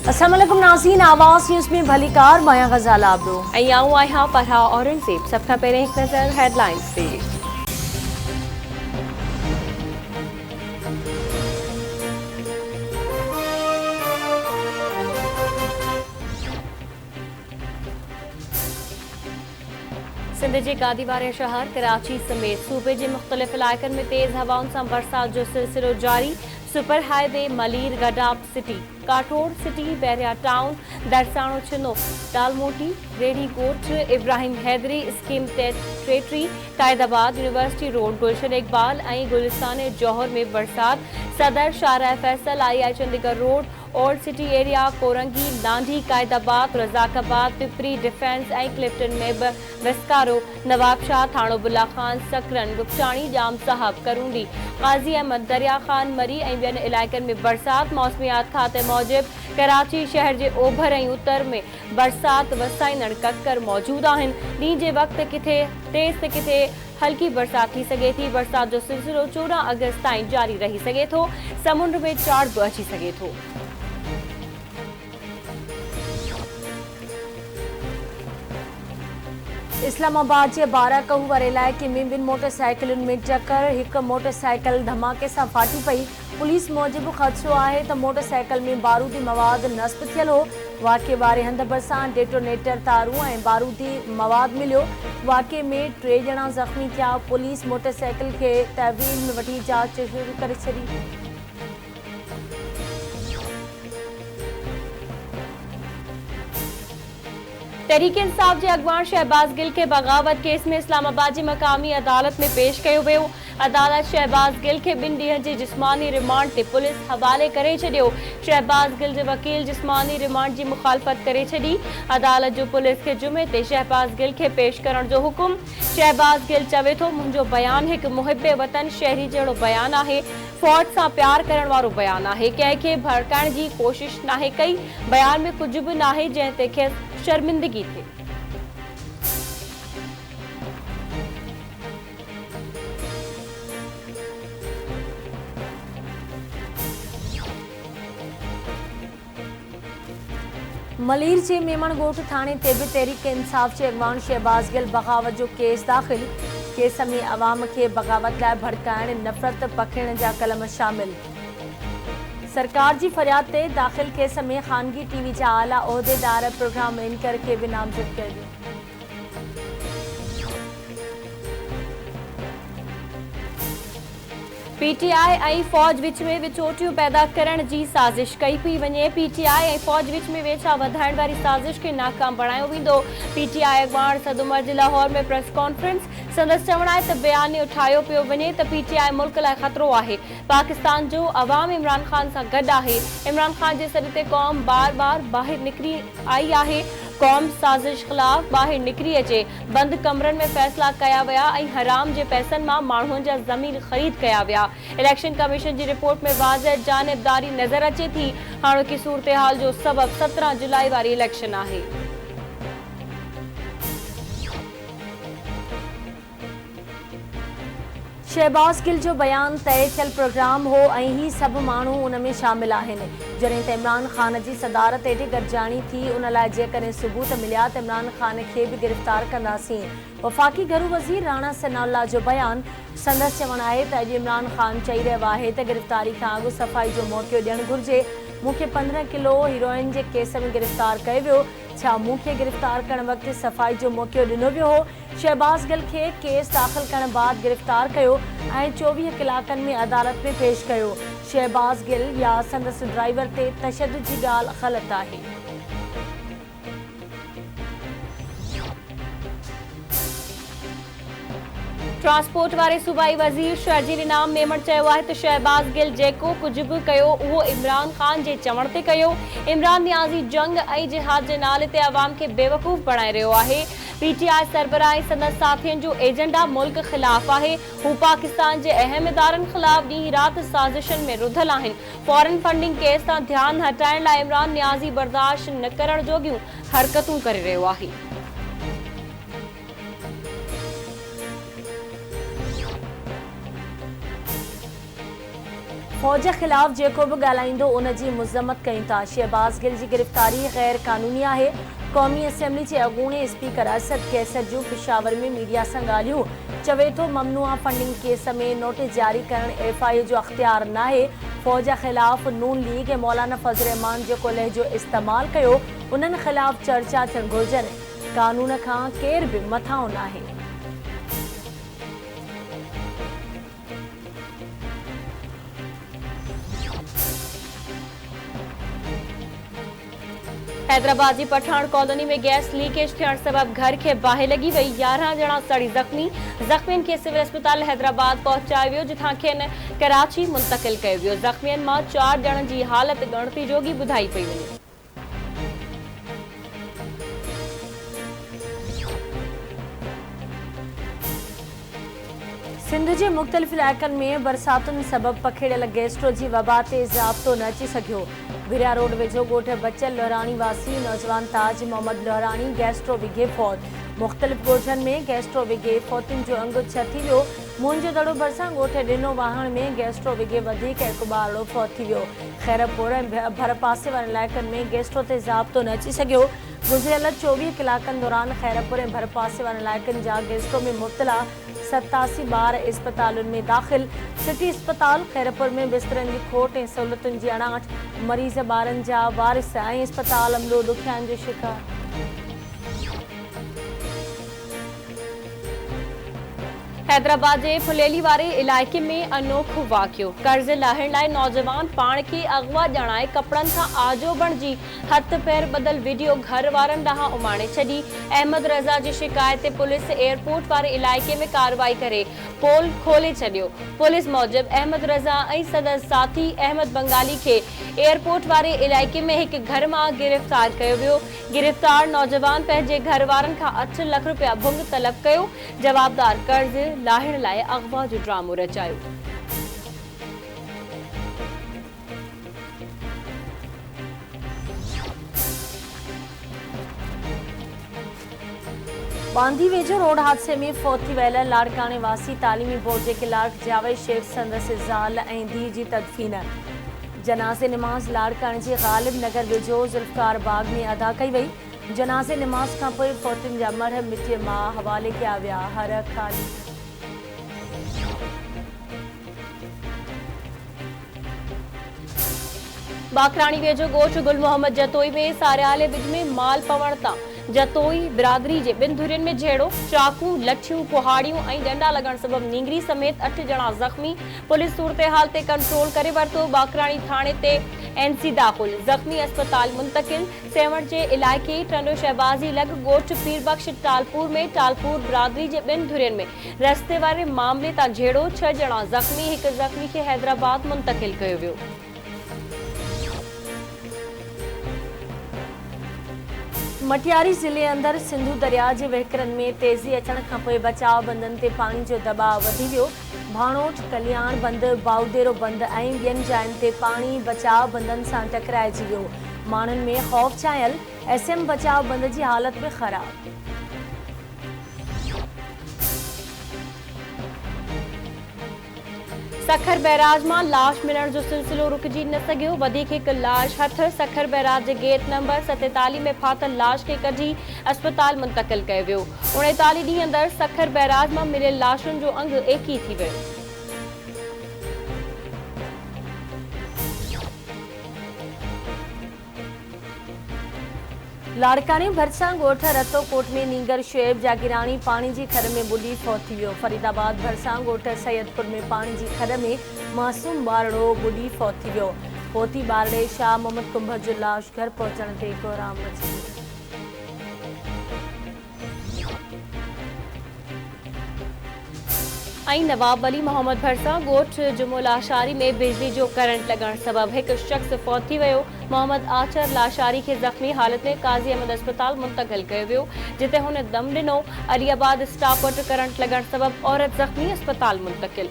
अस्सलाम वालेकुम नाज़रीन, आवाज़ न्यूज़ में भली कार माया गज़ाल आबरो आऊं आहियां फरहा औरंगज़ेब। सब खां पहिरें हिकु नज़र हेडलाइंस ते। सिंध जे गादीवारे शहर कराची समेत सूबे जे मुख़्तलिफ़ इलाइक़नि में तेज़ हवाउनि सां बरसात जो सिलसिलो जारी। Super highway Malir Gadap city, Kathore city, Bahria town, Darsano Chhano, Dalmoti, रेडी कोट, इब्राहिम हैदरी स्कीम टेट्री, कायदाबाद, यूनिवर्सिटी रोड, गुलशन इकबाल ऐं गुलिस्तान जौहर में बरसात। Saddar, Shahrah Faisal, I Chundrigar road, old city area, Korangi, Landhi, Quaidabad, Razzakabad, Pipri, defence ऐं क्लिफ्टन में विस्कारो, नवाब शाह, थाणो बुल्ला खान, सकरन, गुपचाणी, जाम साहब, करूंडी, गाज़ी अहमद, दरिया खान, मरी ऐं ॿियनि इलाइक़नि में बरसात। मौसमियात खाते मूजिबि कराची शहर जे ओभर ऐं उत्तर में बरसात वसाईंदड़ ककर मौजूदु आहिनि। ॾींहं जे वक़्तु किथे तेज़ त किथे हल्की बरसात थी सघे थी। बरसात जो सिलसिलो 14 अगस्त ताईं जारी रही सघे थो। समुंड में चाड़ बि अची सघे थो। इस्लामाबाद के 12 कहू वारे इलाइक़े में ॿिनि मोटरसाइकिलुनि में टक्कर, हिकु मोटरसाइकिल धमाके सां फाटी पई। पुलिस मूजिबि ख़दशो आहे त मोटरसाइकिल में बारूदी मवाद नस्ब थियल हो। वाक़े वारे हंध भरिसां डेटोनेटर तारूं ऐं बारूदी मवाद मिलियो। वाक़े में 3 ॼणा ज़ख़्मी थिया। पुलिस मोटरसाइकिल खे तहवील में वठी जांच शुरू करे छॾी। तहरीक इंसाफ के अगवान शहबाज गिल के बगावत केस में इस्लामाबाद की मकामी अदालत में पेश किया वियो। अदालत शहबाज गिल के 2 ॾींहनि जे जिस्मानी रिमांड ते पुलिस हवाले करे छॾियो। शहबाज गिल के वकील जिस्मानी रिमांड की मुखालफत करे छॾी। अदालत जो पुलिस के जुमे ते शहबाज गिल के पेश करण जो हुकुम। शहबाज गिल चवे थो, मुंहिंजो बयान एक मुहिब वतन शहरी जहिड़ो बयान आहे। फौज सां प्यार करण वारो बयान आहे। कंहिंखे भड़काइण जी कोशिश नाहे कई। बयान में कुछ भी नाहे जंहिं ते खेसि शर्मिंदगी थे। मलीर के मेमण गोठ थाने ते भी तहरीक इंसाफ के अगवान शहबाज गिल बगावत जो केस दाखिल। केस में अवाम के बगावत लाइ भड़काइण, नफ़रत पखिड़ण जा कलम शामिल। सरकार की फरियाद ते दाखिल केस में खानगी टीवी जा आला उहदेदार प्रोग्राम एंकर के भी नामज़द कर दियो। पीटीआई ऐं फौज विच में विचोटियूं पैदा करण जी साज़िश कई पई वञे। पीटीआई ऐं फौज विच में वेझा वधाइण वारी साज़िश खे नाकाम बणायो वेंदो। पीटीआई अगवान सदुमर जे लाहौर में प्रेस कॉन्फ्रेंस। संदसि चवण आहे त बयानियो ठाहियो पियो वञे त पीटीआई मुल्क लाइ ख़तरो आहे। पाकिस्तान जो अवाम इमरान खान सां गॾु आहे। इमरान खान जे सॾ ते क़ौम बार बार ॿाहिरि निकिरी आई आहे। क़ौम साज़िश ख़िलाफ़ ॿाहिरि निकिरी अचे। बंदि कमरनि में फ़ैसिला कया विया ऐं हराम जे पैसनि मां माण्हुनि जा ज़मीन ख़रीद कया विया। इलेक्शन कमीशन की रिपोर्ट में वाज़ह जानिबदारी नज़र अचे थी। हाणोकी सूरत-हाल जो सबब 17 जुलाई वारी इलेक्शन आहे। शहबाज गिल जो बयान तय थियल प्रोग्राम हो ऐं ही सब माण्हू उन में शामिल आहिनि। जॾहिं त इमरान खान जी सदारत हेठि गॾिजाणी थी, उन लाइ जेकॾहिं सबूत मिलिया त इमरान खान खे बि गिरफ़्तार कंदासीं। वफ़ाक़ी घरू वज़ीर राणा सनाउल्लाह जो बयान। संदसि चवणु आहे त अॼु इमरान खान चई रहियो आहे त गिरफ़्तारी खां अॻु सफ़ाई जो मौक़ो ॾियणु घुरिजे। मूंखे 15 किलो हीरोइन जे केस में गिरफ़्तार कयो वियो। छा मूंखे गिरफ़्तार करण वक़्तु सफ़ाई जो मौक़ो ॾिनो वियो हो? शहबाज गिल खे केस दाख़िल करण बाद गिरफ़्तार कयो ऐं 24 कलाकनि में अदालत में पेश कयो। शहबाज गिल या संदसि ड्राइवर ते तशद्दुद जी ॻाल्हि ग़लति आहे। ट्रांसपोर्ट वारे सूबाई वज़ीर शर्जील इनाम मेमण चयो आहे त शहबाज गिल जेको कुझु बि कयो उहो इमरान खान जे चवण ते कयो। इमरान नियाज़ी जंग ऐं जिहाद जे नाले ते अवाम खे बेवकूफ़ बणाए रहियो आहे। पीटीआई सरबराह ऐं संदसि साथियुनि जो एजेंडा मुल्क ख़िलाफ़ आहे। हू पाकिस्तान जे अहम इदारनि ख़िलाफ़ ॾींहुं राति साज़िशनि में रुधल आहिनि। फॉरेन फंडिंग केस तां ध्यानु हटाइण लाइ इमरान नियाज़ी बर्दाश्त न करण जोॻियूं हरकतूं करे रहियो आहे। फ़ौज ख़िलाफ़ जेको बि ॻाल्हाईंदो उन जी मज़म्मत कयूं था। शहबाज़ गिल जी गिरफ़्तारी गैर क़ानूनी आहे। क़ौमी असैम्बली जे अॻूणे स्पीकर असद कैसर जूं पिशावर में मीडिया सां ॻाल्हियूं। चवे थो ममनूआ फंडिंग केस में नोटिस जारी करणु FIA जो अख़्तियार नाहे। फ़ौज ख़िलाफ़ नून लीग ऐं मौलाना फज़ल रहमान जेको लहजो इस्तेमालु कयो उन्हनि ख़िलाफ़ चर्चा थियणु घुरिजनि। कानून खां केर बि मथां नाहे। हैदराबाद की पठान कॉलोनी में गैस लीकेज थियण सबब घर के बाहि लगी वही। 11 ॼणा सड़ी ज़ख़्मी। ज़ख़्मियुनि खे सिविल अस्पताल हैदराबाद पहुचायो वियो जिथां खेनि कराची मुंतक़िल कयो वियो। ज़ख़्मियुनि मां 4 ॼणनि जी हालत ॻणती जोगी ॿुधाई पई वञे। सिंध जे मुख़्तलिफ़ इलाइक़नि में बरसातुनि सबब पखेड़ियल गैस्ट्रो जी वबा ते ज़ाब्तो न अची सघियो। बिरिया रोड वेझो ॻोठ बचल लोहरानी वासी नौजवान ताज मोहम्मद लोहरानी गैस्ट्रो विघे फौत। मुख़्तलिफ़ ॻोठनि में गैस्ट्रो विघे फौतियुनि जो अंगु छह थी वियो। मुंहिंजो दड़ो भरिसां ॻोठ ॾिनो वाहण में गैस्ट्रो विघे वधीक हिकु ॿारड़ो फौत थी वियो। खैरपुर ऐं भर पासे वारनि इलाइक़नि में गैस्ट्रो ते ज़ाब्तो न अची सघियो। गुज़िरियल 24 कलाकनि दौरान खैरपुर ऐं भर पासे वारनि इलाइक़नि जा गैस्ट्रो में मुब्तला 87 ॿार इस्पतालुनि में दाख़िल। सिटी अस्पताल खैरपुर में बिस्तरनि जी खोट ऐं सहूलियतुनि जी अणाट। मरीज़ ॿारनि जा वारिस ऐं इस्पताल अमलो ॾुखियाईनि जो शिकार। हैदराबाद के फुलेली वारे इलाइक़े में अनोखो वाक़ियो। कर्ज़ लाहिण लाइ नौजवान पाण खे अगवा ॼाणाए कपड़नि खां आजो बणिजी हथ पैर ॿधल वीडियो घर वारनि ॾांहुं उमाणे छॾी। अहमद रज़ा जी शिकायत ते पुलिस एयरपोर्ट वारे इलाइक़े में कार्रवाई करे पोल खोले छॾियो। पुलिस मूजिब अहमद रज़ा ऐं सदर साथी अहमद बंगाली खे एयरपोर्ट वारे इलाइक़े में हिकु घर मां गिरफ़्तार कयो वियो। गिरफ़्तार नौजवान पंहिंजे घर वारनि खां 8 लाख रुपया भुंग तलब कयो। जवाबदार कर्ज़ लाहिण लाइ अगवा जो ड्रामो रचायो। बांदी वेझो रोड हादसे में फौत थी वियल लाड़काने वासी तालीमी बोर्ड जे क्लार्क जावेद शेख संदसि ज़ाल ऐं धीउ जी तदफ़ीन। जनाज़े निमाज़ लाड़काने जे ग़ालिब नगर वेझो ज़ुल्फ़कार बाग में अदा कई वई। जनाज़े निमाज़ खां पोइ फौतियुनि जा मरहम मिटीअ मां हवाले कया विया। हर ख़ाली। बाकराणी वेझो ॻोठ गुल मोहम्मद जतोई में सारियाले बिज में माल पवण तां जतोई बिरादरी जे 2 धुरियुनि में झेड़ो। चाकू लठियूं कुहाड़ियूं ऐं डंडा लॻण सबब नींगरी समेत 8 ॼणा ज़ख़्मी। पुलिस सूरत-ए-हाल ते कंट्रोल करे वरितो। बाकराणी थाणे ते NC दाख़िल। ज़ख़्मी अस्पताल मुंतक़िल। सेवण जे इलाइक़े टंडो शहबाज़ी लॻ ॻोठ पीरबख्श टालपुर में टालपुर बिरादरी जे 2 धुरियुनि में रस्ते वारे मामले तां झेड़ो। 6 ॼणा ज़ख़्मी। हिकु ज़ख़्मी खे हैदराबाद मुंतक़िल कयो वियो। मटियारी ज़िले अंदरि सिंधु दरिया जे वहिकरनि में तेज़ी अचण खां पोइ बचाव बंदनि ते पाणी जो दबाव वधी वियो। भाणोट कल्याण बंद बाउदेरो बंद ऐं ॿियनि जायुनि ते पाणी बचाव बंदनि सां टकराइजी वियो। माण्हुनि में ख़ौफ़ छायल। SM बचाव बंद जी हालत में ख़राब। सखर बैराज मां लाश मिलण जो सिलसिलो रुकजी न सघियो। वधीक हिकु लाश हथ सखर बैराज जे गेट नंबर 47 में फाथल लाश खे कढी अस्पताल मुंतक़िल कयो वियो। 39 ॾींहं अंदरि सखर बैराज मां मिलियल लाशुनि जो अंग एकी थी वियो। लाड़काने भरिसां ॻोठ रतोकोट में नींगर शुएब जागीराणी पाणी जी खर में बुॾी फौत थी वियो। फरीदाबाद भरिसां ॻोठ सैयदपुर में पाणी जी खर में मासूम ॿारड़ो बुॾी फौत थी वियो। फौती ॿारड़े शाह मोहम्मद कुंभर जो लाश घर पहुचण ते कोहराम मची वियो। ऐं नवाब अली मोहम्मद भरिसां ॻोठ जुमो लाशारी में बिजली जो करंट लॻण सबब हिकु शख़्स फौत थी वियो। मोहम्मद आचर लाशारी खे ज़ख़्मी हालत में काज़ी अहमद अस्पताल मुंतक़िल कयो वियो जिते हुन दम ॾिनो। अलीआबाद स्टाफ वटि करंट लॻण सबब औरत ज़ख़्मी अस्पताल मुंतक़िल।